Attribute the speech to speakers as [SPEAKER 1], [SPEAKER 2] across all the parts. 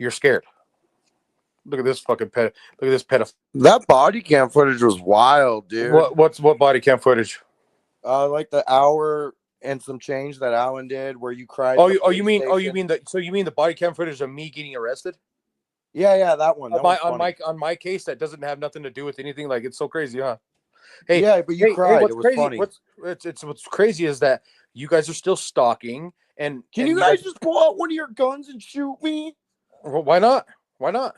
[SPEAKER 1] You're scared. Look at this fucking pet. Look at this pedophile.
[SPEAKER 2] That body cam footage was wild, dude.
[SPEAKER 1] What body cam footage?
[SPEAKER 2] Like the hour and some change that Alan did, where you cried.
[SPEAKER 1] You mean the body cam footage of me getting arrested?
[SPEAKER 2] Yeah, that one.
[SPEAKER 1] On my case, that doesn't have nothing to do with anything. Like, it's so crazy, huh? Hey,
[SPEAKER 2] yeah, but you cried. It was
[SPEAKER 1] crazy,
[SPEAKER 2] funny.
[SPEAKER 1] What's crazy is that you guys are still stalking. And
[SPEAKER 2] can you guys just pull out one of your guns and shoot me?
[SPEAKER 1] Well, why not? Why not?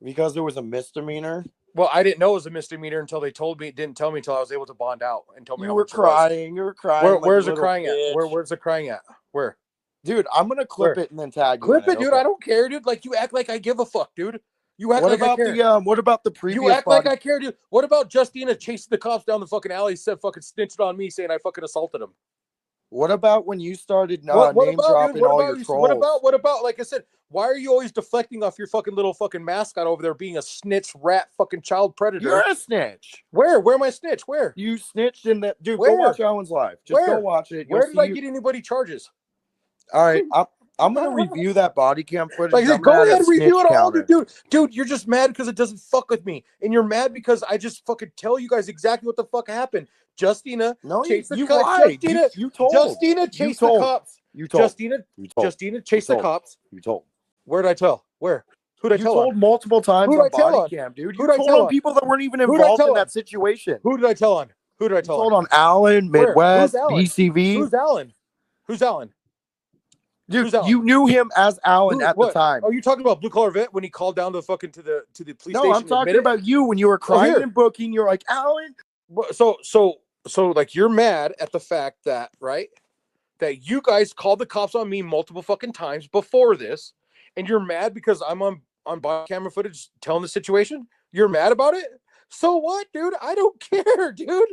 [SPEAKER 2] Because it was a misdemeanor.
[SPEAKER 1] Well, I didn't know it was a misdemeanor until they told me. Didn't tell me until I was able to bond out and told me.
[SPEAKER 2] You were crying. You were crying.
[SPEAKER 1] Where's it crying at? Where's it crying at? Where?
[SPEAKER 2] Dude, I'm gonna clip it and then tag you.
[SPEAKER 1] Clip it, dude. Okay. I don't care, dude. Like, you act like I give a fuck, dude. You act like I care.
[SPEAKER 2] What about the previous?
[SPEAKER 1] You act like I care, dude. What about Justina chasing the cops down the fucking alley? Said fucking snitched on me, saying I fucking assaulted him.
[SPEAKER 2] What about when you started name dropping all your trolls?
[SPEAKER 1] What about? Like I said, why are you always deflecting off your fucking little fucking mascot over there being a snitch, rat, fucking child predator?
[SPEAKER 2] You're a snitch.
[SPEAKER 1] Where am I snitch? Where?
[SPEAKER 2] You snitched in that, dude. Where? Go watch Alan's live. Just go watch it.
[SPEAKER 1] Where did I get anybody charges?
[SPEAKER 2] All right, I'm gonna review that body cam footage.
[SPEAKER 1] Like, go ahead and review it all, dude. You're just mad because it doesn't fuck with me, and you're mad because I just fucking tell you guys exactly what the fuck happened. Justina chased the cops. Justina chased the cops. Justina chased the cops.
[SPEAKER 2] You told.
[SPEAKER 1] Where did I tell? Where? Who'd I tell?
[SPEAKER 2] You told multiple times on body cam, dude. You told on people that weren't even involved in that situation.
[SPEAKER 1] Who did I tell on? Who did I tell on?
[SPEAKER 2] You told on Alan, Midwest, BCV.
[SPEAKER 1] Who's Alan? Who's Alan?
[SPEAKER 2] Dude, you knew him as Alan at the time.
[SPEAKER 1] Are you talking about Blue Collar Vet when he called down to the police station?
[SPEAKER 2] No, I'm talking about you when you were crying and booking. You're like, Alan.
[SPEAKER 1] So like, you're mad at the fact that, right, that you guys called the cops on me multiple fucking times before this, and you're mad because I'm on body camera footage telling the situation? You're mad about it? So what, dude? I don't care, dude.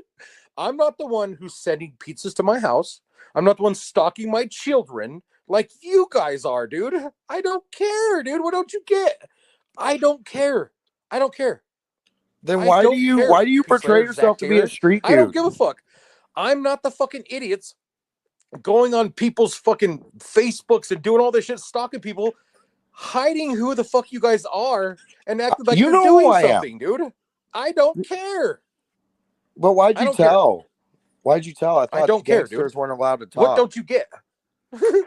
[SPEAKER 1] I'm not the one who's sending pizzas to my house. I'm not the one stalking my children like you guys are, dude. I don't care, dude. What don't you get? I don't care. I don't care.
[SPEAKER 2] Then why do you portray yourself to be a street dude?
[SPEAKER 1] I don't give a fuck. I'm not the fucking idiots going on people's fucking Facebooks and doing all this shit, stalking people, hiding who the fuck you guys are, and acting like you're doing something, dude. I don't care.
[SPEAKER 2] But why'd you tell? Why'd you tell? I thought
[SPEAKER 1] I don't care, dude.
[SPEAKER 2] Weren't allowed to talk.
[SPEAKER 1] What don't you get?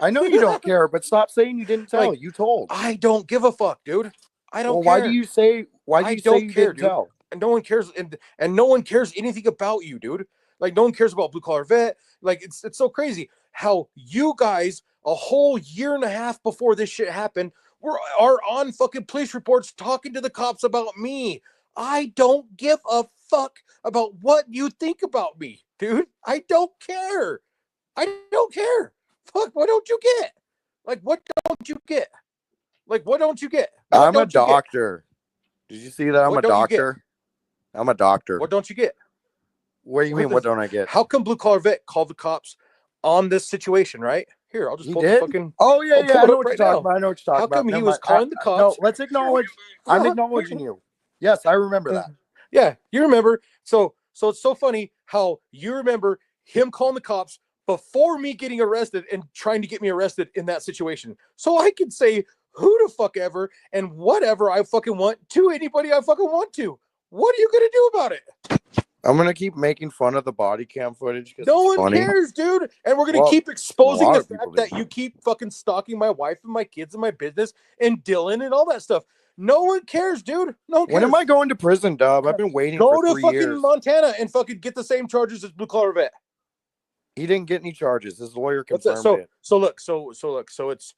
[SPEAKER 2] I know you don't care, but stop saying you didn't tell. You told.
[SPEAKER 1] I don't give a fuck, dude. I don't care.
[SPEAKER 2] Why do you say you didn't tell?
[SPEAKER 1] And no one cares, and no one cares anything about you, dude. Like, no one cares about Blue Collar Vet. Like, it's so crazy how you guys, a whole year and a half before this shit happened, are on fucking police reports talking to the cops about me. I don't give a fuck about what you think about me, dude. I don't care. I don't care. Fuck, what don't you get? Like, what don't you get? Like, what don't you get?
[SPEAKER 2] I'm a doctor. Did you see that? I'm a doctor. I'm a doctor.
[SPEAKER 1] What don't you get?
[SPEAKER 2] What do you mean, what don't I get?
[SPEAKER 1] How come Blue Collar Vet called the cops on this situation, right? Here, I'll just pull the fucking...
[SPEAKER 2] Oh, yeah, I know what you're talking about. I know what you're talking about.
[SPEAKER 1] How come he was calling the cops?
[SPEAKER 2] No, let's acknowledge... I'm acknowledging you. Yes, I remember that.
[SPEAKER 1] Yeah, you remember. So it's so funny how you remember him calling the cops before me getting arrested and trying to get me arrested in that situation. So I can say who the fuck ever and whatever I fucking want to anybody I fucking want to. What are you going to do about it?
[SPEAKER 2] I'm going to keep making fun of the body cam footage.
[SPEAKER 1] No one cares, dude. And we're going to keep exposing the fact that you keep fucking stalking my wife and my kids and my business and Dylan and all that stuff. No one cares, dude. No one cares.
[SPEAKER 2] When am I going to prison, Dub? I've been waiting for 3 years.
[SPEAKER 1] Go to fucking Montana and fucking get the same charges as Blue Collar Vet.
[SPEAKER 2] He didn't get any charges. His lawyer confirmed it.
[SPEAKER 1] So it's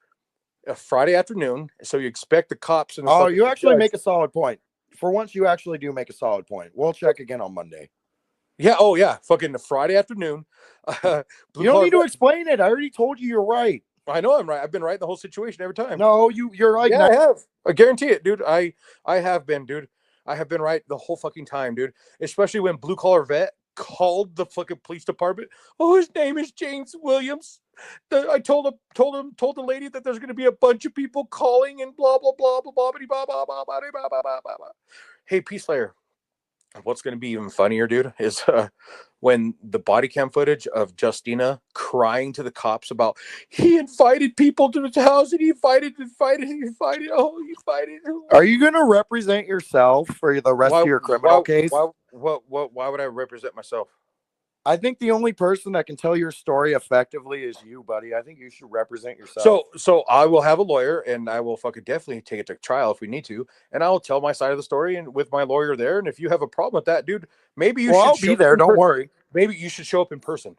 [SPEAKER 1] a Friday afternoon. So you expect the cops and
[SPEAKER 2] you actually make a solid point. For once, you actually do make a solid point. We'll check again on Monday.
[SPEAKER 1] Yeah. Oh, yeah. Fucking Friday afternoon.
[SPEAKER 2] You don't need to explain it. I already told you you're right.
[SPEAKER 1] I know I'm right. I've been right the whole situation every time.
[SPEAKER 2] No, you're right.
[SPEAKER 1] Yeah, I have. I guarantee it, dude. I have been, dude. I have been right the whole fucking time, dude. Especially when Blue Collar Vet called the fucking police department. Oh, his name is James Williams. I told the lady that there's going to be a bunch of people calling and blah blah blah blah blah blah blah blah blah blah blah blah. Hey, Peace Slayer. What's going to be even funnier, dude, is when the body cam footage of Justina crying to the cops about he invited people to his house and he invited. Oh, he invited.
[SPEAKER 2] Are you going to represent yourself for the rest
[SPEAKER 1] Why?
[SPEAKER 2] of your criminal case?
[SPEAKER 1] Why would I represent myself?
[SPEAKER 2] I think the only person that can tell your story effectively is you, buddy. I think you should represent yourself.
[SPEAKER 1] So I will have a lawyer, and I will fucking definitely take it to trial if we need to, and I'll tell my side of the story, and with my lawyer there. And if you have a problem with that, dude, maybe you should.
[SPEAKER 2] I'll be there. Don't worry.
[SPEAKER 1] Maybe you should show up in person.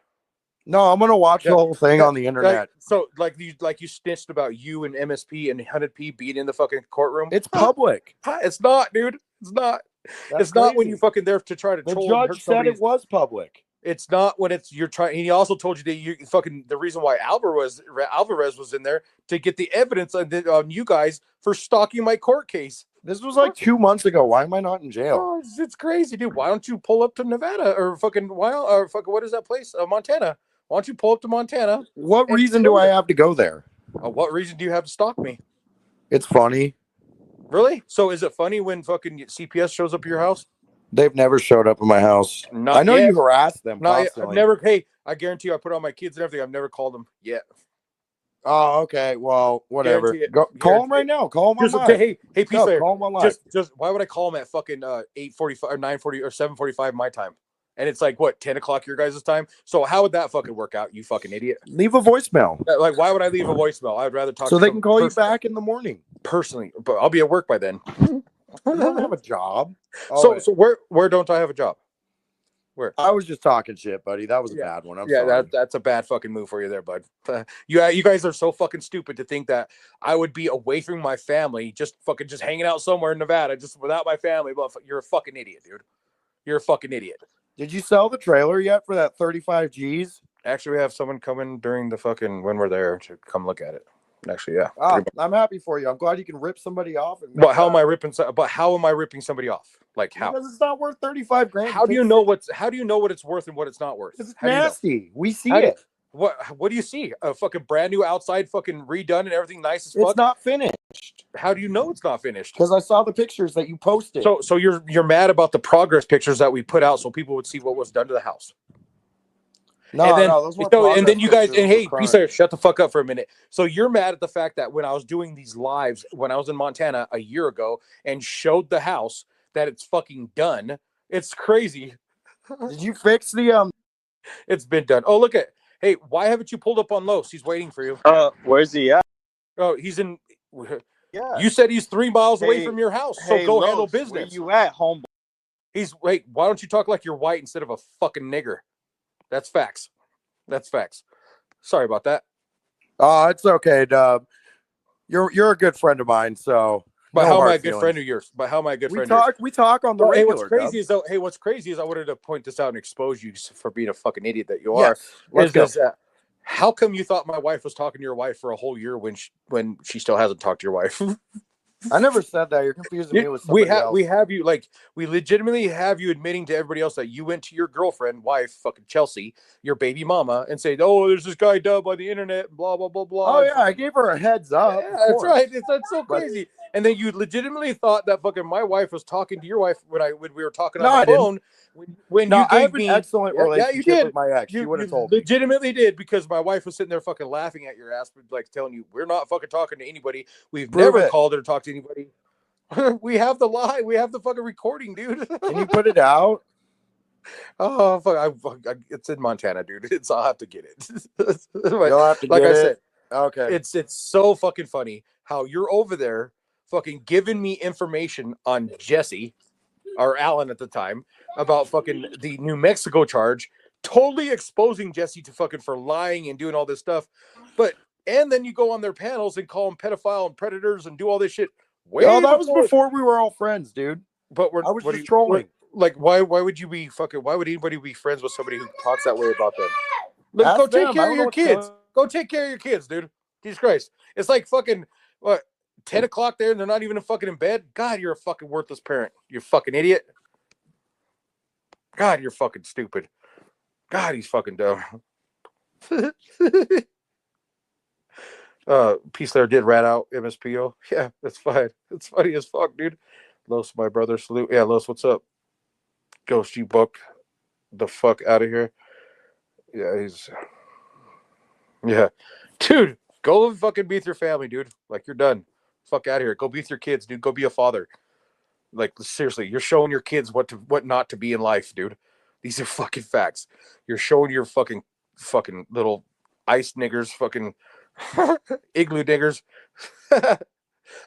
[SPEAKER 2] No, I'm gonna watch the whole thing on the internet.
[SPEAKER 1] Like you snitched about you and MSP and 100P being in the fucking courtroom.
[SPEAKER 2] It's public.
[SPEAKER 1] It's not, dude. It's not. It's not when you fucking there to try to troll.
[SPEAKER 2] The judge said it was public.
[SPEAKER 1] It's not when it's you're trying. He also told you that you fucking the reason why Alvarez was in there to get the evidence on you guys for stalking my court case.
[SPEAKER 2] This was like 2 months ago. Why am I not in jail?
[SPEAKER 1] Oh, it's crazy, dude. Why don't you pull up to Nevada or fucking what is that place? Montana. Why don't you pull up to Montana?
[SPEAKER 2] What reason do I have to go there?
[SPEAKER 1] What reason do you have to stalk me?
[SPEAKER 2] It's funny.
[SPEAKER 1] Really? So is it funny when fucking CPS shows up at your house?
[SPEAKER 2] They've never showed up at my house. I know you harass them constantly.
[SPEAKER 1] I've never. Hey, I guarantee you, I put on my kids and everything. I've never called them yet.
[SPEAKER 2] Oh, okay. Well, whatever. Call them right now. Call them online.
[SPEAKER 1] Hey, peace player.
[SPEAKER 2] Call them online.
[SPEAKER 1] Just why would I call them at fucking 8:45 or 9:40 or 7:45 my time? And it's like what 10 o'clock your guys' time. So how would that fucking work out? You fucking idiot.
[SPEAKER 2] Leave a voicemail.
[SPEAKER 1] Like why would I leave a voicemail? I'd rather talk.
[SPEAKER 2] So they can call you back in the morning.
[SPEAKER 1] Personally, but I'll be at work by then.
[SPEAKER 2] You don't have a job.
[SPEAKER 1] So where don't I have a job? Where?
[SPEAKER 2] I was just talking shit, buddy. That was a bad one. I'm sorry.
[SPEAKER 1] That's a bad fucking move for you there, bud. You guys are so fucking stupid to think that I would be away from my family, just hanging out somewhere in Nevada, just without my family. But you're a fucking idiot, dude. You're a fucking idiot.
[SPEAKER 2] Did you sell the trailer yet for that 35 G's?
[SPEAKER 1] Actually, we have someone coming during the fucking when we're there to come look at it. Actually, yeah.
[SPEAKER 2] I'm happy for you. I'm glad you can rip somebody off.
[SPEAKER 1] But how am I ripping? But how am I ripping somebody off? Like how?
[SPEAKER 2] Because it's not worth 35 grand.
[SPEAKER 1] How do you know what it's worth and what it's not worth?
[SPEAKER 2] It's nasty. You know? We see it.
[SPEAKER 1] What do you see? A fucking brand new outside, fucking redone and everything nice as fuck.
[SPEAKER 2] It's not finished.
[SPEAKER 1] How do you know it's not finished?
[SPEAKER 2] Because I saw the pictures that you posted.
[SPEAKER 1] So you're mad about the progress pictures that we put out so people would see what was done to the house.
[SPEAKER 2] No, those weren't
[SPEAKER 1] and then you guys, and hey, shut the fuck up for a minute. So you're mad at the fact that when I was doing these lives, when I was in Montana a year ago and showed the house that it's fucking done. It's crazy.
[SPEAKER 2] Did you fix the
[SPEAKER 1] It's been done. Oh, look at. Hey, why haven't you pulled up on Los? He's waiting for you.
[SPEAKER 3] Where's he at?
[SPEAKER 1] Oh, he's in.
[SPEAKER 3] Yeah.
[SPEAKER 1] You said he's 3 miles away from your house, so go handle business.
[SPEAKER 3] Where you at, homeboy?
[SPEAKER 1] Wait, why don't you talk like you're white instead of a fucking nigger? That's facts. That's facts. Sorry about that.
[SPEAKER 2] Oh, it's okay, Dub. You're a good friend of mine, so.
[SPEAKER 1] But how am I a good friend of yours? But how am I a good friend of yours?
[SPEAKER 2] We talk on the regular.
[SPEAKER 1] Hey, what's crazy is I wanted to point this out and expose you for being a fucking idiot that you are.
[SPEAKER 2] Yes,
[SPEAKER 1] how come you thought my wife was talking to your wife for a whole year when she still hasn't talked to your wife?
[SPEAKER 2] I never said that. You're confusing me with somebody else.
[SPEAKER 1] We have you we legitimately have you admitting to everybody else that you went to your girlfriend, wife, fucking Chelsea, your baby mama, and say, "Oh, there's this guy Dub on the internet," blah blah blah blah.
[SPEAKER 2] Oh yeah, I gave her a heads up.
[SPEAKER 1] Yeah, that's right. That's so crazy. And then you legitimately thought that fucking my wife was talking to your wife when we were talking on the phone.
[SPEAKER 2] I have an excellent relationship with my ex. You would have told me.
[SPEAKER 1] Legitimately did, because my wife was sitting there fucking laughing at your ass, like telling you we're not fucking talking to anybody. We've never called her to talk to anybody. We have the lie. We have the fucking recording, dude.
[SPEAKER 2] Can you put it out?
[SPEAKER 1] Oh fuck! It's in Montana, dude. I'll have to get it.
[SPEAKER 2] You'll have to
[SPEAKER 1] like
[SPEAKER 2] get
[SPEAKER 1] I said.
[SPEAKER 2] Okay.
[SPEAKER 1] It's so fucking funny how you're over there fucking giving me information on Jesse or Alan at the time about fucking the New Mexico charge, totally exposing Jesse to fucking for lying and doing all this stuff. And then you go on their panels and call them pedophile and predators and do all this shit.
[SPEAKER 2] That was before we were all friends, dude.
[SPEAKER 1] But
[SPEAKER 2] I was just trolling.
[SPEAKER 1] Why would anybody be friends with somebody who talks that way about them? Go take care of your kids. Go take care of your kids, dude. Jesus Christ. It's like fucking 10 o'clock there and they're not even fucking in bed. God, you're a fucking worthless parent. You fucking idiot. God, you're fucking stupid. God, he's fucking dumb. Peace there did rat out MSPO. Yeah, that's fine. It's funny as fuck, dude. Los, my brother, salute. Yeah, Los, what's up? Ghost, you book. the fuck out of here. Yeah, dude, go fucking be with your family, dude. Like you're done. Fuck out of here. Go be with your kids, dude. Go be a father. Like seriously, you're showing your kids what not to be in life, dude. These are fucking facts. You're showing your fucking little ice niggers, fucking igloo niggers,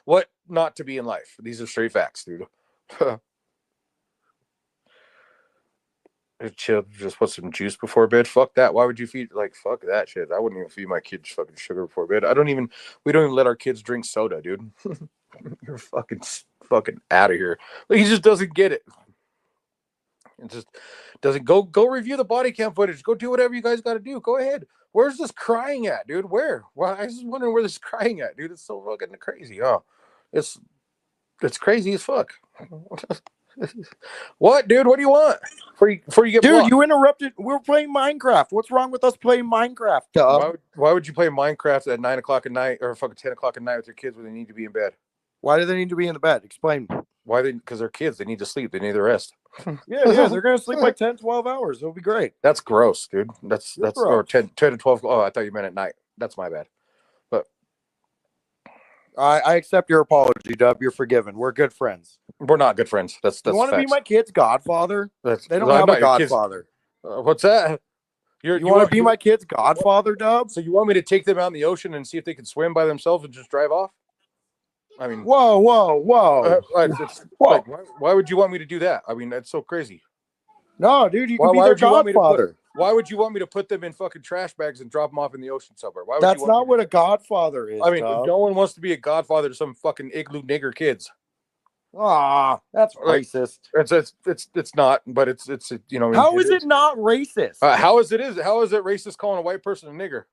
[SPEAKER 1] what not to be in life. These are straight facts, dude. Chill, just put some juice before bed. Fuck that. Why would you feed fuck that shit? I wouldn't even feed my kids fucking sugar before bed. We don't even let our kids drink soda, dude. You're fucking out of here. Like, he just doesn't get it. It just doesn't go review the body cam footage. Go do whatever you guys got to do. Go ahead. Where's this crying at, dude? Where? Well, I was just wondering where this crying at, dude. It's so fucking crazy. Oh, it's crazy as fuck. What, dude? What do you want? Before you get
[SPEAKER 2] Dude,
[SPEAKER 1] blocked?
[SPEAKER 2] you interrupted. We're playing Minecraft. What's wrong with us playing Minecraft, Dub?
[SPEAKER 1] Why would you play Minecraft at 9 o'clock at night or fucking 10 o'clock at night with your kids when they need to be in bed?
[SPEAKER 2] Why do they need to be in the bed? Explain.
[SPEAKER 1] Why? Because they're kids. They need to sleep. They need to rest.
[SPEAKER 2] Yeah, they're going to sleep like 10, 12 hours. It'll be great.
[SPEAKER 1] That's gross, dude. That's
[SPEAKER 2] gross.
[SPEAKER 1] Or 10 to 12. Oh, I thought you meant at night. That's my bad. But
[SPEAKER 2] I accept your apology, Dub. You're forgiven. We're good friends.
[SPEAKER 1] we're not good friends. That's
[SPEAKER 2] You want to be my kid's godfather? They don't have a godfather.
[SPEAKER 1] What's that?
[SPEAKER 2] You want to be my kid's godfather, Dub?
[SPEAKER 1] So you want me to take them out in the ocean and see if they can swim by themselves and just drive off? I mean,
[SPEAKER 2] whoa.
[SPEAKER 1] Why would you want me to do that? I mean, that's so crazy.
[SPEAKER 2] No, dude, you can be their godfather.
[SPEAKER 1] Why would you want me to put them in fucking trash bags and drop them off in the ocean somewhere? Why would
[SPEAKER 2] That's not what a godfather is.
[SPEAKER 1] I mean, no one wants to be a godfather to some fucking igloo nigger kids.
[SPEAKER 2] Ah, that's racist.
[SPEAKER 1] It's not, but it's you know.
[SPEAKER 2] How is it not racist?
[SPEAKER 1] How is it racist calling a white person a nigger?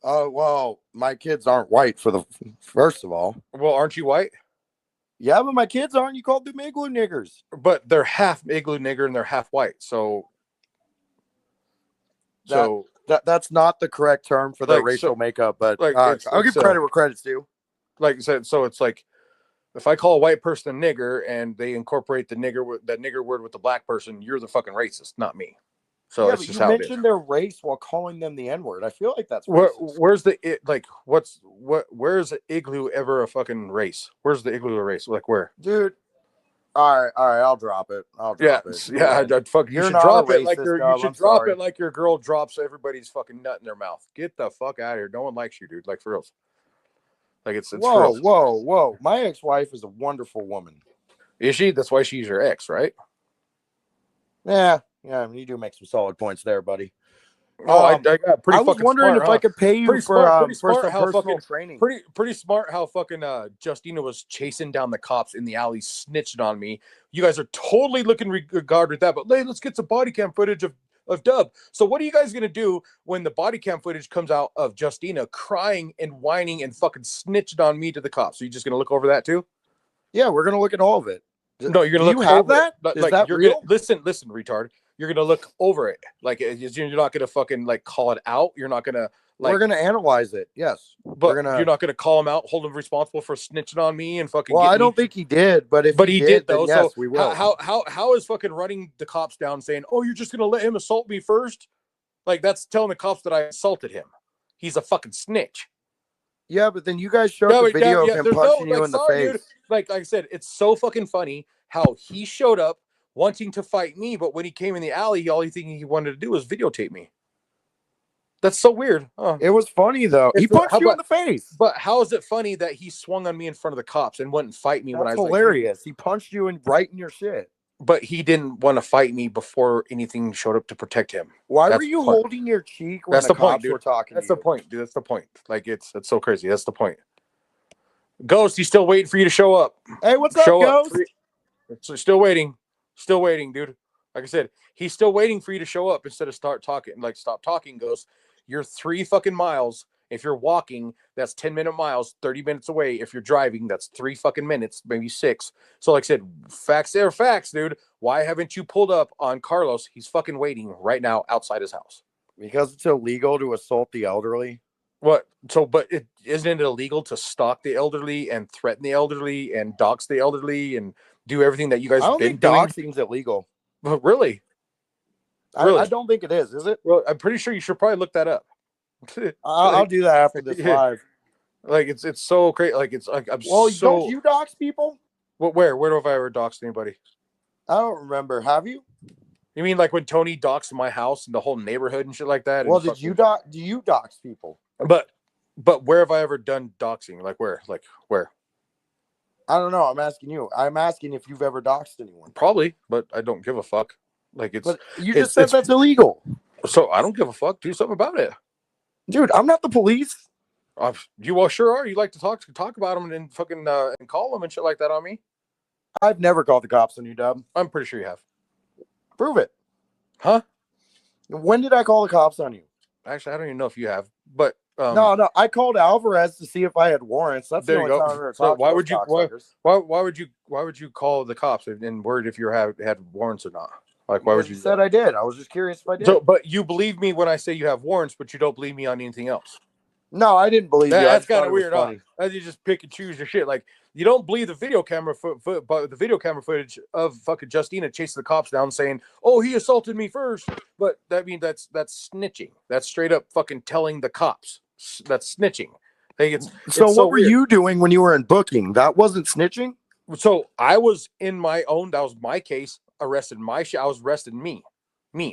[SPEAKER 2] Well, my kids aren't white first of all.
[SPEAKER 1] Well, aren't you white?
[SPEAKER 2] Yeah, but my kids aren't. You called them igloo niggers.
[SPEAKER 1] But they're half igloo nigger and they're half white. So
[SPEAKER 2] that's not the correct term for their racial makeup. But I'll give credit where credit's due.
[SPEAKER 1] Like I said, so it's like if I call a white person a nigger and they incorporate that nigger word with the black person, you're the fucking racist, not me. So
[SPEAKER 2] yeah,
[SPEAKER 1] it's just
[SPEAKER 2] you
[SPEAKER 1] how it is.
[SPEAKER 2] mentioned their race while calling them the N-word. I feel like that's
[SPEAKER 1] where's where's igloo ever a fucking race? Where's the igloo a race? Like where?
[SPEAKER 2] Dude. All right, I'll drop it.
[SPEAKER 1] Yeah. You should drop it like it like your girl drops everybody's fucking nut in their mouth. Get the fuck out of here. No one likes you, dude. Like for real. Like it's
[SPEAKER 2] whoa. My ex-wife is a wonderful woman.
[SPEAKER 1] Is she? That's why she's your ex, right?
[SPEAKER 2] Yeah. I mean, you do make some solid points there, buddy.
[SPEAKER 1] Oh, I got pretty.
[SPEAKER 2] I was wondering if I could pay you for some personal training.
[SPEAKER 1] Pretty smart how fucking Justina was chasing down the cops in the alley, snitching on me. You guys are totally looking regard with that. But let's get some body cam footage of Dub. So what are you guys gonna do when the body cam footage comes out of Justina crying and whining and fucking snitching on me to the cops? Are you just gonna look over that too?
[SPEAKER 2] Yeah, we're gonna look at all of it.
[SPEAKER 1] No, you're gonna look.
[SPEAKER 2] You have that?
[SPEAKER 1] Is that real? Listen, retard. You're gonna look over it. Like you're not gonna fucking like call it out. You're not gonna like.
[SPEAKER 2] We're gonna analyze it. Yes,
[SPEAKER 1] but you're not gonna call him out, hold him responsible for snitching on me and fucking.
[SPEAKER 2] Well, I don't think he did, but if he did though, yes, we will.
[SPEAKER 1] How is fucking running the cops down saying, "Oh, you're just gonna let him assault me first"? Like that's telling the cops that I assaulted him. He's a fucking snitch.
[SPEAKER 2] Yeah, but then you guys showed the video of him punching you in the face.
[SPEAKER 1] Dude, like I said, it's so fucking funny how he showed up wanting to fight me, but when he came in the alley, all he wanted to do was videotape me. That's so weird. Oh.
[SPEAKER 2] It was funny though. He punched you in the face.
[SPEAKER 1] But how is it funny that he swung on me in front of the cops and wouldn't fight me when I was
[SPEAKER 2] hilarious? Like, he punched you right in your shit.
[SPEAKER 1] But he didn't want to fight me before anything showed up to protect him.
[SPEAKER 2] Why were you holding your cheek when the cops were talking?
[SPEAKER 1] That's the point, dude. That's the point. Like it's so crazy. That's the point. Ghost, he's still waiting for you to show up.
[SPEAKER 2] Hey, what's up, Ghost?
[SPEAKER 1] So still waiting, dude. Like I said, he's still waiting for you to show up instead of stop talking, Ghost. You're 3 fucking miles. If you're walking, that's 10-minute miles, 30 minutes away. If you're driving, that's 3 fucking minutes, maybe 6. So like I said, facts are facts, dude. Why haven't you pulled up on Carlos? He's fucking waiting right now outside his house.
[SPEAKER 2] Because it's illegal to assault the elderly.
[SPEAKER 1] What? So, but isn't it illegal to stalk the elderly and threaten the elderly and dox the elderly and do everything that you guys have been doing?
[SPEAKER 2] Doxing's illegal.
[SPEAKER 1] Really? Really?
[SPEAKER 2] I don't think it is it?
[SPEAKER 1] Well, I'm pretty sure you should probably look that up.
[SPEAKER 2] I'll do that after this
[SPEAKER 1] Yeah.
[SPEAKER 2] live.
[SPEAKER 1] Like it's so crazy. Like it's like I'm
[SPEAKER 2] Well,
[SPEAKER 1] so.
[SPEAKER 2] don't you dox people?
[SPEAKER 1] Where have I ever doxed anybody?
[SPEAKER 2] I don't remember. Have you?
[SPEAKER 1] You mean like when Tony doxed my house and the whole neighborhood and shit like that?
[SPEAKER 2] Well,
[SPEAKER 1] And
[SPEAKER 2] did you dox? Do you dox people?
[SPEAKER 1] But where have I ever done doxing? Like where? Like where?
[SPEAKER 2] I don't know. I'm asking you. I'm asking if you've ever doxed anyone.
[SPEAKER 1] Probably, but I don't give a fuck. Like it's.
[SPEAKER 2] But you
[SPEAKER 1] it's
[SPEAKER 2] just said that's illegal,
[SPEAKER 1] so I don't give a fuck. Do something about it.
[SPEAKER 2] dude. I'm not the police.
[SPEAKER 1] You all sure are. You like to talk about them and fucking and call them and shit like that on me.
[SPEAKER 2] I've never called the cops on you, Dub.
[SPEAKER 1] I'm pretty sure you have.
[SPEAKER 2] Prove it.
[SPEAKER 1] Huh?
[SPEAKER 2] When did I call the cops on you?
[SPEAKER 1] Actually, I don't even know if you have. But
[SPEAKER 2] No. I called Alvarez to see if I had warrants. That's the
[SPEAKER 1] there you
[SPEAKER 2] only
[SPEAKER 1] go.
[SPEAKER 2] time I ever
[SPEAKER 1] So
[SPEAKER 2] talked
[SPEAKER 1] why
[SPEAKER 2] to
[SPEAKER 1] would you
[SPEAKER 2] those cocksuckers.
[SPEAKER 1] why would you call the cops and worried if you had warrants or not? Like why would you?
[SPEAKER 2] Said I did. I was just curious if I did.
[SPEAKER 1] So, but you believe me when I say you have warrants, but you don't believe me on anything else.
[SPEAKER 2] No, I didn't believe you.
[SPEAKER 1] That's kind of weird, huh?
[SPEAKER 2] Funny.
[SPEAKER 1] You just pick and choose your shit. Like you don't believe the video camera but the video camera footage of fucking Justina chasing the cops down, saying, "Oh, he assaulted me first." But that means that's snitching. That's straight up fucking telling the cops. That's snitching. Like
[SPEAKER 2] So
[SPEAKER 1] it's
[SPEAKER 2] what were
[SPEAKER 1] weird.
[SPEAKER 2] you doing when you were in booking? That wasn't snitching?
[SPEAKER 1] So I was in my own. That was my case. Arrested my shit. I was arrested me.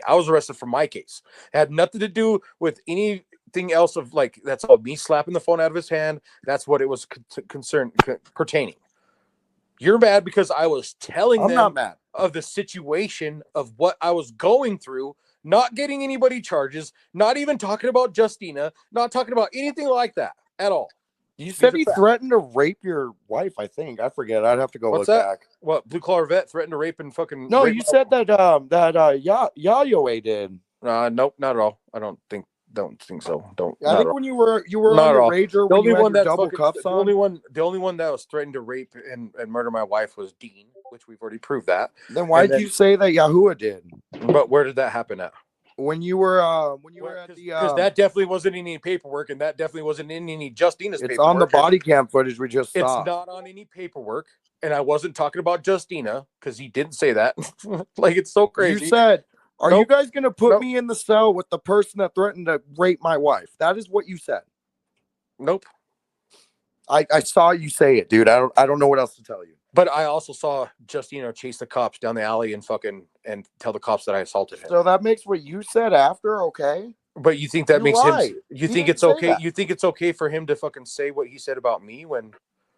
[SPEAKER 1] I was arrested for my case. It had nothing to do with anything else of like that's all me slapping the phone out of his hand. That's what it was pertaining. You're mad because I was telling
[SPEAKER 2] I'm
[SPEAKER 1] them
[SPEAKER 2] not mad.
[SPEAKER 1] of the situation of what I was going through, not getting anybody charges, not even talking about Justina, not talking about anything like that at all.
[SPEAKER 2] You said he
[SPEAKER 1] facts.
[SPEAKER 2] threatened to rape your wife, I think. I forget. I'd have to go
[SPEAKER 1] What's
[SPEAKER 2] look
[SPEAKER 1] that?
[SPEAKER 2] back.
[SPEAKER 1] What, Blue Collar Vet threatened to rape and fucking
[SPEAKER 2] No,
[SPEAKER 1] rape
[SPEAKER 2] you said that Yayoe did.
[SPEAKER 1] nope, not at all. I don't think so.
[SPEAKER 2] I think when you were
[SPEAKER 1] Not
[SPEAKER 2] on
[SPEAKER 1] at
[SPEAKER 2] your
[SPEAKER 1] all.
[SPEAKER 2] rager
[SPEAKER 1] The
[SPEAKER 2] when
[SPEAKER 1] only
[SPEAKER 2] you had
[SPEAKER 1] one
[SPEAKER 2] your
[SPEAKER 1] that's
[SPEAKER 2] double cuffs on.
[SPEAKER 1] the only one that was threatened to rape and murder my wife was Dean, which we've already proved that.
[SPEAKER 2] Then why did you say that Yahuwah did?
[SPEAKER 1] But where did that happen at?
[SPEAKER 2] When you were at the
[SPEAKER 1] because that definitely wasn't in any paperwork, and that definitely wasn't in any Justina's
[SPEAKER 2] it's
[SPEAKER 1] paperwork.
[SPEAKER 2] on the body cam footage we just saw.
[SPEAKER 1] It's not on any paperwork, and I wasn't talking about Justina because he didn't say that. Like it's so crazy.
[SPEAKER 2] You said, "Are you guys going to put
[SPEAKER 1] Nope.
[SPEAKER 2] me in the cell with the person that threatened to rape my wife?" That is what you said.
[SPEAKER 1] Nope.
[SPEAKER 2] I saw you say it, dude. I don't know what else to tell you.
[SPEAKER 1] But I also saw Justina chase the cops down the alley and tell the cops that I assaulted him.
[SPEAKER 2] So that makes what you said after okay.
[SPEAKER 1] But you think that
[SPEAKER 2] You
[SPEAKER 1] makes
[SPEAKER 2] lied.
[SPEAKER 1] him? You
[SPEAKER 2] He
[SPEAKER 1] think
[SPEAKER 2] didn't
[SPEAKER 1] it's
[SPEAKER 2] say
[SPEAKER 1] okay?
[SPEAKER 2] that.
[SPEAKER 1] You think it's okay for him to fucking say what he said about me when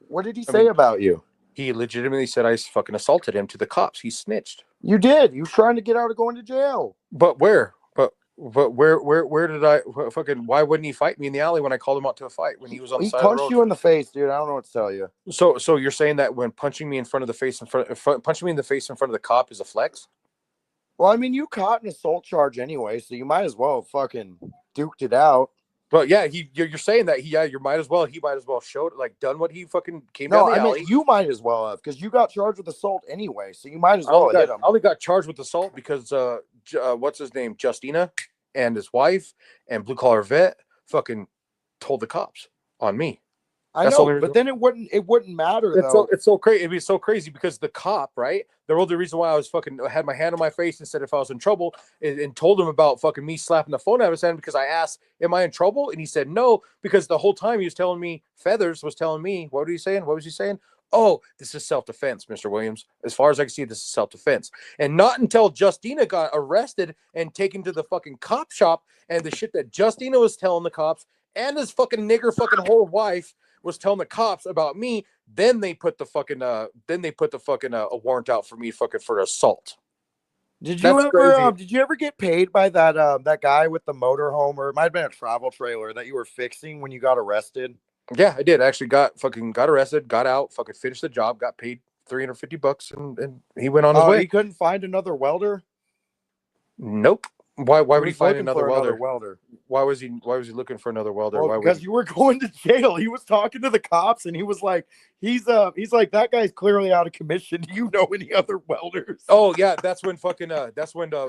[SPEAKER 2] What did he say about you?
[SPEAKER 1] he legitimately said I fucking assaulted him to the cops? He snitched.
[SPEAKER 2] You did. You was trying to get out of going to jail.
[SPEAKER 1] But where? But where did I fucking? Why wouldn't he fight me in the alley when I called him out to a fight when he was on the side of the road?
[SPEAKER 2] He punched you in the face, dude. I don't know what to tell you.
[SPEAKER 1] So you're saying that when punching me in front of the face punching me in the face in front of the cop is a flex?
[SPEAKER 2] Well, I mean, you caught an assault charge anyway, so you might as well have fucking duked it out.
[SPEAKER 1] But yeah, you're saying that he might as well showed like done what he fucking came down the alley.
[SPEAKER 2] Mean, you might as well have because you got charged with assault anyway, so you might as well have hit him.
[SPEAKER 1] I only got charged with assault because what's his name, Justina and his wife and Blue Collar Vet fucking told the cops on me.
[SPEAKER 2] I know, but then it wouldn't matter though.
[SPEAKER 1] It's so crazy. It'd be so crazy because the cop, right? The only reason why I was fucking had my hand on my face and said if I was in trouble and told him about fucking me slapping the phone out of his hand because I asked, "Am I in trouble?" And he said no because the whole time he was telling me, Feathers was telling me, what was he saying? What was he saying? Oh, this is self-defense, Mr. Williams. As far as I can see, this is self-defense. And not until Justina got arrested and taken to the fucking cop shop and the shit that Justina was telling the cops and his fucking nigger fucking whole wife was telling the cops about me, then they put the fucking a warrant out for me fucking for assault.
[SPEAKER 2] Did you ever get paid by that guy with the motorhome, or it might have been a travel trailer that you were fixing when you got arrested?
[SPEAKER 1] Yeah, I did. I actually got arrested, got out, fucking finished the job, got paid $350 and he went on his way.
[SPEAKER 2] He couldn't find another welder?
[SPEAKER 1] Nope. Why would he find another welder? Why was he looking for another welder?
[SPEAKER 2] Well, because you were going to jail. He was talking to the cops and he was like, he's like, that guy's clearly out of commission. Do you know any other welders?
[SPEAKER 1] Oh yeah, that's when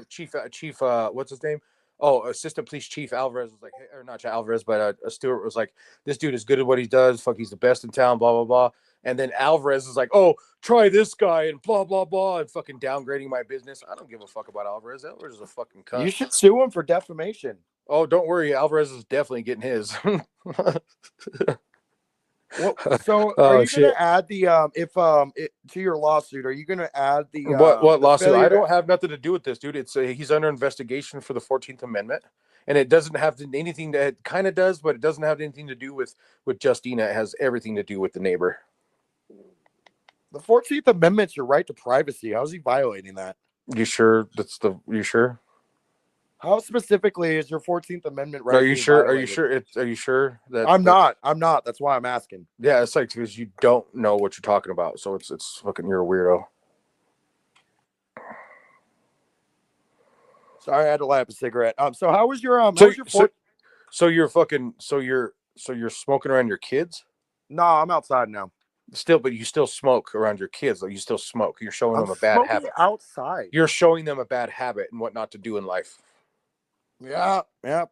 [SPEAKER 1] chief what's his name? Oh, Assistant Police Chief Alvarez was like, or not Alvarez, but Stewart was like, this dude is good at what he does. Fuck, he's the best in town. Blah blah blah. And then Alvarez is like, oh, try this guy and blah, blah, blah, and fucking downgrading my business. I don't give a fuck about Alvarez. Alvarez is a fucking cunt.
[SPEAKER 2] You should sue him for defamation.
[SPEAKER 1] Oh, don't worry. Alvarez is definitely getting his.
[SPEAKER 2] Well, so are you going to add the to your lawsuit? Are you going to add the
[SPEAKER 1] what
[SPEAKER 2] the
[SPEAKER 1] lawsuit? I
[SPEAKER 2] failure
[SPEAKER 1] don't have nothing to do with this, dude. It's he's under investigation for the 14th Amendment, and it doesn't have anything that it kind of does, but it doesn't have anything to do with Justina. It has everything to do with the neighbor.
[SPEAKER 2] The 14th Amendment's your right to privacy. How's he violating that?
[SPEAKER 1] You sure? You sure?
[SPEAKER 2] How specifically is your 14th Amendment right?
[SPEAKER 1] Are you sure? Are you sure? Are you sure that
[SPEAKER 2] I'm not. That's why I'm asking.
[SPEAKER 1] Yeah, it's like because you don't know what you're talking about, so it's fucking you're a weirdo.
[SPEAKER 2] Sorry, I had to light up a cigarette. So how was your
[SPEAKER 1] So you're fucking so you're smoking around your kids?
[SPEAKER 2] No, I'm outside now.
[SPEAKER 1] Still, but you still smoke around your kids. Like you still smoke. You're showing them a bad habit.
[SPEAKER 2] Outside.
[SPEAKER 1] You're showing them a bad habit and what not to do in life.
[SPEAKER 2] Yeah,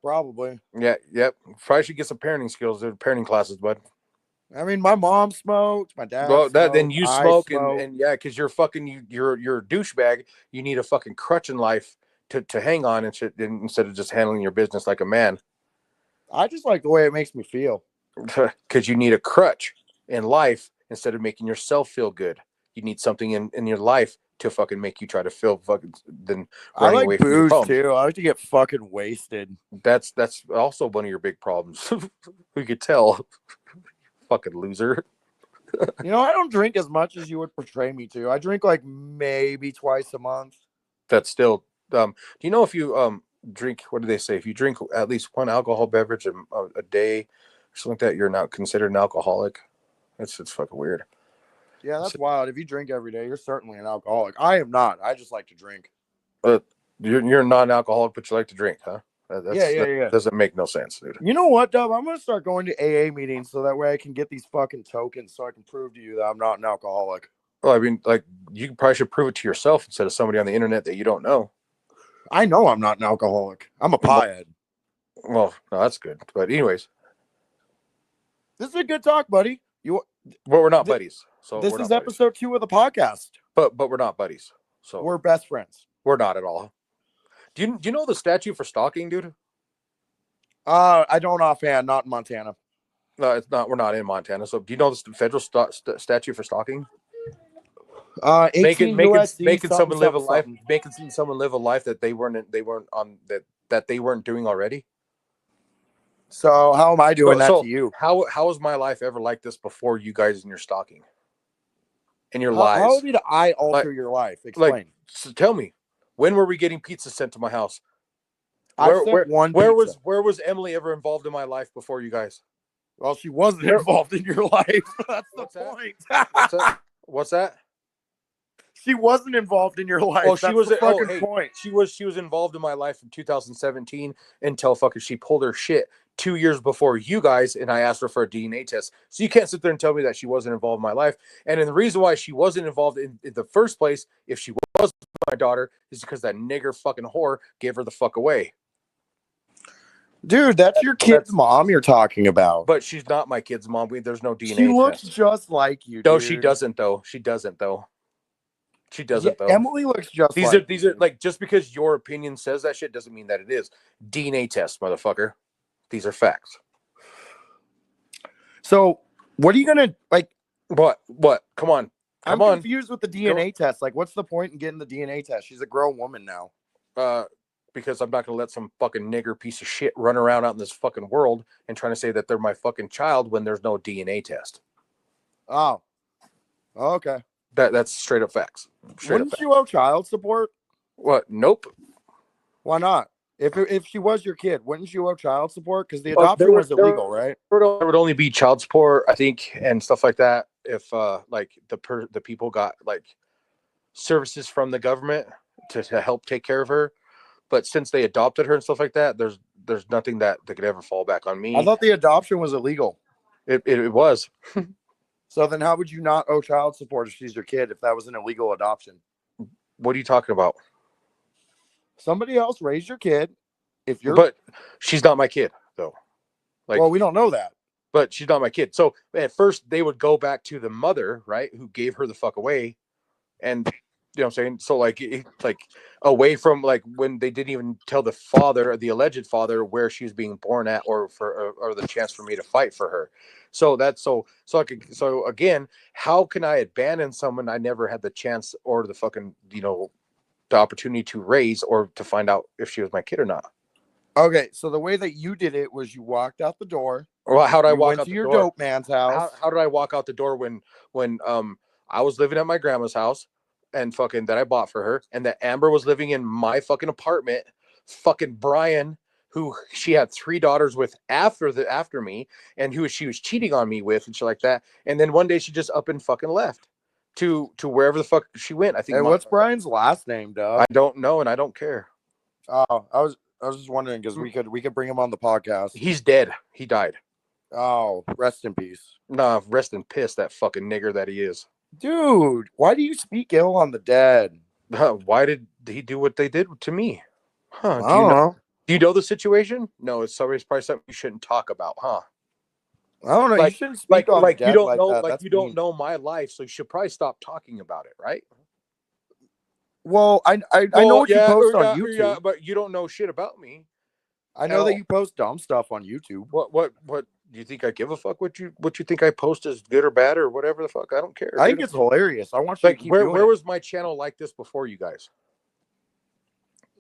[SPEAKER 2] probably.
[SPEAKER 1] Yeah, yep. Probably should get some parenting skills. They're parenting classes, bud.
[SPEAKER 2] I mean, my mom smoked, my dad.
[SPEAKER 1] Well,
[SPEAKER 2] smoked,
[SPEAKER 1] then you smoke and yeah, because you're fucking you're a douchebag. You need a fucking crutch in life to hang on and shit instead of just handling your business like a man.
[SPEAKER 2] I just like the way it makes me feel.
[SPEAKER 1] Because you need a crutch in life instead of making yourself feel good. You need something in your life to fucking make you try to feel fucking then
[SPEAKER 2] I like booze too. I like to get fucking wasted.
[SPEAKER 1] That's also one of your big problems. We could tell. Fucking loser.
[SPEAKER 2] You know, I don't drink as much as you would portray me to. I drink like maybe twice a month.
[SPEAKER 1] That's still do you know if you drink, what do they say? If you drink at least one alcohol beverage a day or something like that, you're not considered an alcoholic. It's fucking weird.
[SPEAKER 2] Yeah, that's wild. If you drink every day, you're certainly an alcoholic. I am not. I just like to drink.
[SPEAKER 1] You're non-alcoholic, but you like to drink, huh?
[SPEAKER 2] Yeah.
[SPEAKER 1] That doesn't make no sense, dude.
[SPEAKER 2] You know what, Dub? I'm gonna start going to AA meetings so that way I can get these fucking tokens so I can prove to you that I'm not an alcoholic.
[SPEAKER 1] Well, I mean, like you probably should prove it to yourself instead of somebody on the internet that you don't know.
[SPEAKER 2] I know I'm not an alcoholic. I'm a piehead.
[SPEAKER 1] Well, no, that's good. But anyways,
[SPEAKER 2] this is a good talk, buddy.
[SPEAKER 1] Well, we're not buddies. So
[SPEAKER 2] this is episode 2 of the podcast.
[SPEAKER 1] But we're not buddies. So
[SPEAKER 2] we're best friends.
[SPEAKER 1] We're not at all. Do you know the statute for stalking, dude?
[SPEAKER 2] I don't offhand. Not in Montana.
[SPEAKER 1] No, it's not. We're not in Montana. So do you know the federal statute for stalking?
[SPEAKER 2] 18
[SPEAKER 1] making someone live a life, making someone live a life that they weren't on that they weren't doing already.
[SPEAKER 2] So how am I doing that to you?
[SPEAKER 1] How was my life ever like this before you guys and your stalking and your lies?
[SPEAKER 2] How did I alter your life? Explain.
[SPEAKER 1] So tell me, when were we getting pizza sent to my house?
[SPEAKER 2] Where
[SPEAKER 1] was Emily ever involved in my life before you guys?
[SPEAKER 2] Well, she wasn't involved in your life. That's the point.
[SPEAKER 1] What's that?
[SPEAKER 2] She wasn't involved in your life.
[SPEAKER 1] Well, she was.
[SPEAKER 2] Point.
[SPEAKER 1] She was involved in my life from 2017 until fucking she pulled her shit 2 years before you guys, and I asked her for a DNA test. So you can't sit there and tell me that she wasn't involved in my life. And the reason why she wasn't involved in the first place, if she was my daughter, is because that nigger fucking whore gave her the fuck away.
[SPEAKER 2] Dude, that's your kid's mom you're talking about.
[SPEAKER 1] But she's not my kid's mom. There's no DNA test.
[SPEAKER 2] She looks just like you.
[SPEAKER 1] No, she doesn't though. She doesn't though.
[SPEAKER 2] Emily looks just
[SPEAKER 1] these are like, just because your opinion says that shit doesn't mean that it is. DNA test, motherfucker. These are facts.
[SPEAKER 2] So what are you gonna like?
[SPEAKER 1] What? Come on.
[SPEAKER 2] I'm confused with the DNA test. Like, what's the point in getting the DNA test? She's a grown woman now.
[SPEAKER 1] Because I'm not gonna let some fucking nigger piece of shit run around out in this fucking world and trying to say that they're my fucking child when there's no DNA test.
[SPEAKER 2] Oh. Okay.
[SPEAKER 1] That's straight up facts.
[SPEAKER 2] Wouldn't you owe child support?
[SPEAKER 1] What? Nope.
[SPEAKER 2] Why not? If she was your kid, wouldn't you owe child support? Because the adoption was illegal, right?
[SPEAKER 1] There would only be child support, I think, and stuff like that. If like the people got like services from the government to help take care of her, but since they adopted her and stuff like that, there's nothing that they could ever fall back on me.
[SPEAKER 2] I thought the adoption was illegal.
[SPEAKER 1] It was.
[SPEAKER 2] So then how would you not owe child support if she's your kid if that was an illegal adoption?
[SPEAKER 1] What are you talking about?
[SPEAKER 2] Somebody else raised your kid.
[SPEAKER 1] But she's not my kid, though.
[SPEAKER 2] Well, we don't know that.
[SPEAKER 1] but she's not my kid. So at first they would go back to the mother, right, who gave her the fuck away, and you know what I'm saying. So like like away from like when they didn't even tell the father, the alleged father, where she was being born at, or the chance for me to fight for her. So that's so again, how can I abandon someone I never had the chance or the fucking the opportunity to raise or to find out if she was my kid or not?
[SPEAKER 2] Okay, so the way that you did it was you walked out the door.
[SPEAKER 1] Or how did I
[SPEAKER 2] You
[SPEAKER 1] walk
[SPEAKER 2] went
[SPEAKER 1] out
[SPEAKER 2] to
[SPEAKER 1] the
[SPEAKER 2] your
[SPEAKER 1] door?
[SPEAKER 2] dope man's house.
[SPEAKER 1] How did I walk out the door when I was living at my grandma's house and fucking that I bought for her, and that Amber was living in my fucking apartment? Fucking Brian, who she had 3 daughters with after me, and who she was cheating on me with and shit like that. And then one day she just up and fucking left to wherever the fuck she went. I think.
[SPEAKER 2] Hey, what's Brian's last name, Dub?
[SPEAKER 1] I don't know, and I don't care.
[SPEAKER 2] Oh, I was just wondering because we could bring him on the podcast.
[SPEAKER 1] He's dead. He died.
[SPEAKER 2] Oh, rest in peace.
[SPEAKER 1] Nah, rest in piss, that fucking nigger that he is.
[SPEAKER 2] Dude, why do you speak ill on the dead?
[SPEAKER 1] Why did he do what they did to me? Huh?
[SPEAKER 2] I don't know.
[SPEAKER 1] Do you know the situation? No, it's probably something you shouldn't talk about, huh?
[SPEAKER 2] I don't know.
[SPEAKER 1] Like,
[SPEAKER 2] you shouldn't speak on the dead
[SPEAKER 1] you don't
[SPEAKER 2] like
[SPEAKER 1] know,
[SPEAKER 2] that.
[SPEAKER 1] like
[SPEAKER 2] That's
[SPEAKER 1] you don't
[SPEAKER 2] mean.
[SPEAKER 1] know my life, so you should probably stop talking about it, right?
[SPEAKER 2] Well, I know what you post on YouTube.
[SPEAKER 1] Yeah, but you don't know shit about me.
[SPEAKER 2] I know that you post dumb stuff on YouTube.
[SPEAKER 1] What do you think I give a fuck what you think I post is good or bad or whatever the fuck? I don't care.
[SPEAKER 2] I think it's hilarious. I want you to keep doing
[SPEAKER 1] where
[SPEAKER 2] it.
[SPEAKER 1] was my channel like this before you guys?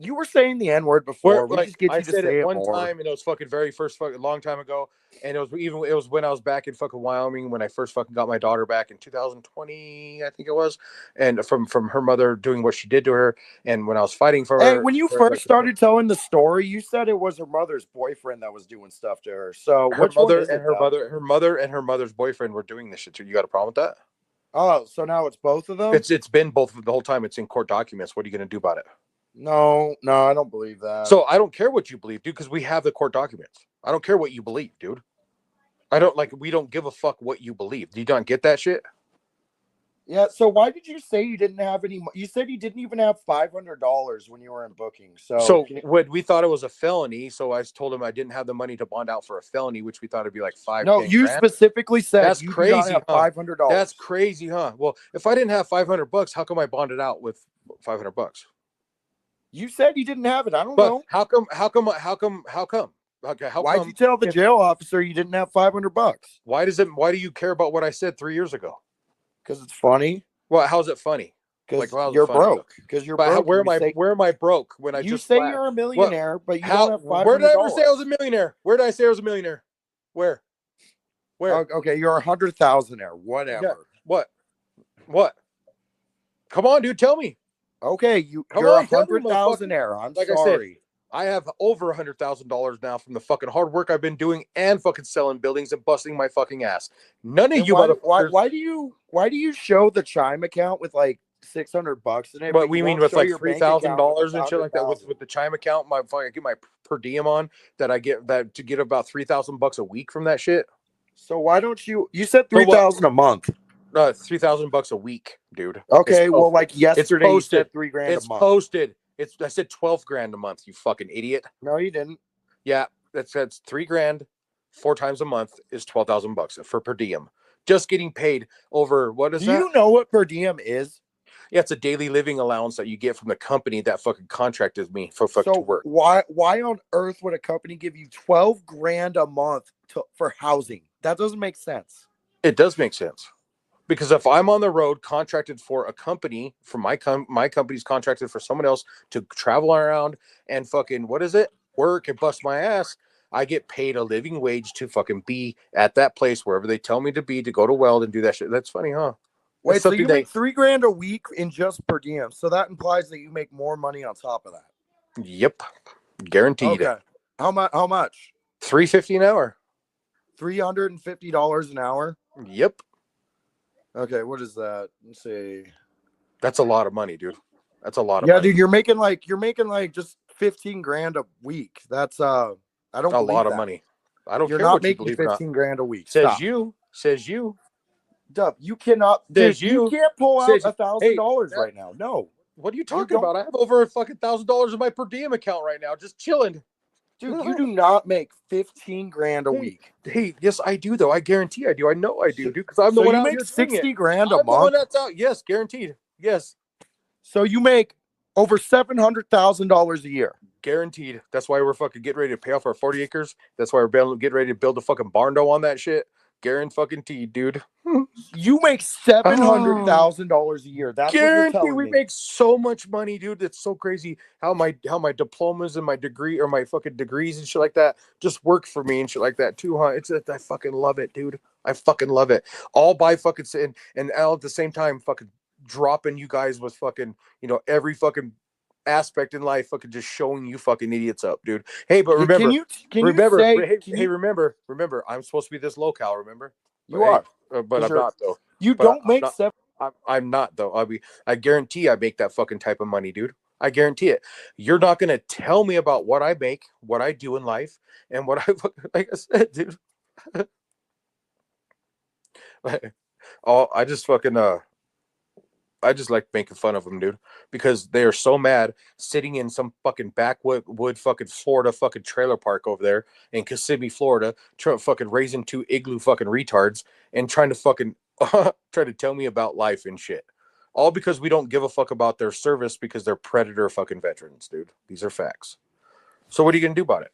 [SPEAKER 2] You were saying the N-word before. We just get you to say it
[SPEAKER 1] one
[SPEAKER 2] more.
[SPEAKER 1] time, and it was fucking very first fucking long time ago. And it was when I was back in fucking Wyoming when I first fucking got my daughter back in 2020, I think it was, and from her mother doing what she did to her, and when I was fighting for her.
[SPEAKER 2] Hey, when you first started telling the story, you said it was her mother's boyfriend that was doing stuff to her. So
[SPEAKER 1] her
[SPEAKER 2] which one
[SPEAKER 1] mother
[SPEAKER 2] is
[SPEAKER 1] and
[SPEAKER 2] it,
[SPEAKER 1] her mother and her mother's boyfriend were doing this shit too. You got a problem with that?
[SPEAKER 2] Oh, so now it's both of them?
[SPEAKER 1] It's been both the whole time. It's in court documents. What are you going to do about it?
[SPEAKER 2] No, I don't believe that.
[SPEAKER 1] So I don't care what you believe, dude, because we have the court documents. I don't care what you believe, dude. We don't give a fuck what you believe. Do you not get that shit?
[SPEAKER 2] Yeah, so why did you say you didn't have any? You said you didn't even have $500 when you were in booking. So
[SPEAKER 1] when we thought it was a felony, so I told him I didn't have the money to bond out for a felony, which we thought it'd be like $5.
[SPEAKER 2] No, you
[SPEAKER 1] grand.
[SPEAKER 2] Specifically said
[SPEAKER 1] that's
[SPEAKER 2] you
[SPEAKER 1] crazy.
[SPEAKER 2] Do not have $500.
[SPEAKER 1] That's crazy, huh? Well, if I didn't have $500, how come I bonded out with $500?
[SPEAKER 2] You said you didn't have it. I don't know.
[SPEAKER 1] How come? Okay,
[SPEAKER 2] Why'd you tell the jail officer you didn't have $500?
[SPEAKER 1] Why do you care about what I said 3 years ago?
[SPEAKER 2] Because it's funny.
[SPEAKER 1] Well, how's it funny?
[SPEAKER 2] Because you're broke. Because you're broke.
[SPEAKER 1] Where am I broke when I just
[SPEAKER 2] say you're a millionaire, but you don't have $500?
[SPEAKER 1] Where did I ever say I was a millionaire? Where did I say I was a millionaire? Where?
[SPEAKER 2] Okay, you're a 100,000-aire. Whatever.
[SPEAKER 1] Yeah. What? Come on, dude. Tell me.
[SPEAKER 2] Okay, you're a 100,000-aire. I'm like sorry.
[SPEAKER 1] I have over $100,000 now from the fucking hard work I've been doing and fucking selling buildings and busting my fucking ass. None of you motherfuckers.
[SPEAKER 2] Why do you show the Chime account with like $600 in it?
[SPEAKER 1] What we mean with like $3,000 and shit like that with the Chime account? I get my per diem on that I get that to get about $3,000 a week from that shit.
[SPEAKER 2] So why don't you said $3,000 a month?
[SPEAKER 1] $3,000 a week, dude.
[SPEAKER 2] Okay, well, like yesterday,
[SPEAKER 1] you said
[SPEAKER 2] $3,000 a month.
[SPEAKER 1] It's posted. I said $12,000 a month. You fucking idiot.
[SPEAKER 2] No, you didn't.
[SPEAKER 1] Yeah, that's $3,000 4 times a month is $12,000 for per diem. Just getting paid over what is that?
[SPEAKER 2] Do you know what per diem is?
[SPEAKER 1] Yeah, it's a daily living allowance that you get from the company that fucking contracted me to work.
[SPEAKER 2] Why on earth would a company give you $12,000 a month for housing? That doesn't make sense.
[SPEAKER 1] It does make sense. Because if I'm on the road contracted for a company, for my company's contracted for someone else to travel around and fucking, work and bust my ass, I get paid a living wage to fucking be at that place wherever they tell me to be, to go to weld and do that shit. That's funny, huh?
[SPEAKER 2] Wait, so you make $3,000 a week in just per diem. So that implies that you make more money on top of that.
[SPEAKER 1] Yep. Guaranteed.
[SPEAKER 2] Okay. How much?
[SPEAKER 1] $350 an hour.
[SPEAKER 2] $350 an hour?
[SPEAKER 1] Yep.
[SPEAKER 2] Okay, what is that? Let's see.
[SPEAKER 1] That's a lot of money, dude. That's a lot of
[SPEAKER 2] money.
[SPEAKER 1] Yeah,
[SPEAKER 2] dude, you're making like just $15,000 a week. That's I don't
[SPEAKER 1] a lot of money. I don't
[SPEAKER 2] you're
[SPEAKER 1] care
[SPEAKER 2] not
[SPEAKER 1] what
[SPEAKER 2] making
[SPEAKER 1] you believe
[SPEAKER 2] $15,000 a week.
[SPEAKER 1] Says you.
[SPEAKER 2] Dub, you cannot. You can't pull out $1,000 right now. No.
[SPEAKER 1] What are you talking about? I have over a fucking $1,000 in my per diem account right now, just chilling.
[SPEAKER 2] Dude, you do not make 15 grand a week.
[SPEAKER 1] Hey, yes, I do though. I guarantee I do. I know I do, dude, because I'm the
[SPEAKER 2] So
[SPEAKER 1] one
[SPEAKER 2] you
[SPEAKER 1] out
[SPEAKER 2] make
[SPEAKER 1] here doing
[SPEAKER 2] 60
[SPEAKER 1] it.
[SPEAKER 2] grand a
[SPEAKER 1] I'm the one
[SPEAKER 2] month.
[SPEAKER 1] that's out. Yes, guaranteed. Yes,
[SPEAKER 2] So you make over $700,000 a year.
[SPEAKER 1] guaranteed. That's why we're fucking getting ready to pay off our 40 acres. That's why we're getting ready to build a fucking barn dough on that shit. Guaranteed, dude.
[SPEAKER 2] You make $700,000 a year. That's what you're
[SPEAKER 1] Guarantee
[SPEAKER 2] telling
[SPEAKER 1] we
[SPEAKER 2] me.
[SPEAKER 1] make so much money, dude. It's so crazy how my diplomas and my degree or my fucking degrees and shit like that just work for me and shit like that too, huh? I fucking love it, dude. I fucking love it. All by fucking and all at the same time fucking dropping you guys with fucking, every fucking aspect in life, fucking just showing you fucking idiots up, dude. Hey, but remember,
[SPEAKER 2] Can you say?
[SPEAKER 1] remember, I'm supposed to be this locale, remember?
[SPEAKER 2] You are,
[SPEAKER 1] But I'm not though.
[SPEAKER 2] You
[SPEAKER 1] But
[SPEAKER 2] don't
[SPEAKER 1] I'm
[SPEAKER 2] make
[SPEAKER 1] not.
[SPEAKER 2] seven.
[SPEAKER 1] I'm not though. I guarantee I make that fucking type of money, dude. I guarantee it. You're not gonna tell me about what I make, what I do in life, and what I like I said, dude. I just fucking I just like making fun of them, dude, because they are so mad sitting in some fucking backwood fucking Florida fucking trailer park over there in Kissimmee, Florida, fucking raising two igloo fucking retards and trying to fucking try to tell me about life and shit. All because we don't give a fuck about their service because they're predator fucking veterans, dude. These are facts. So what are you gonna do about it?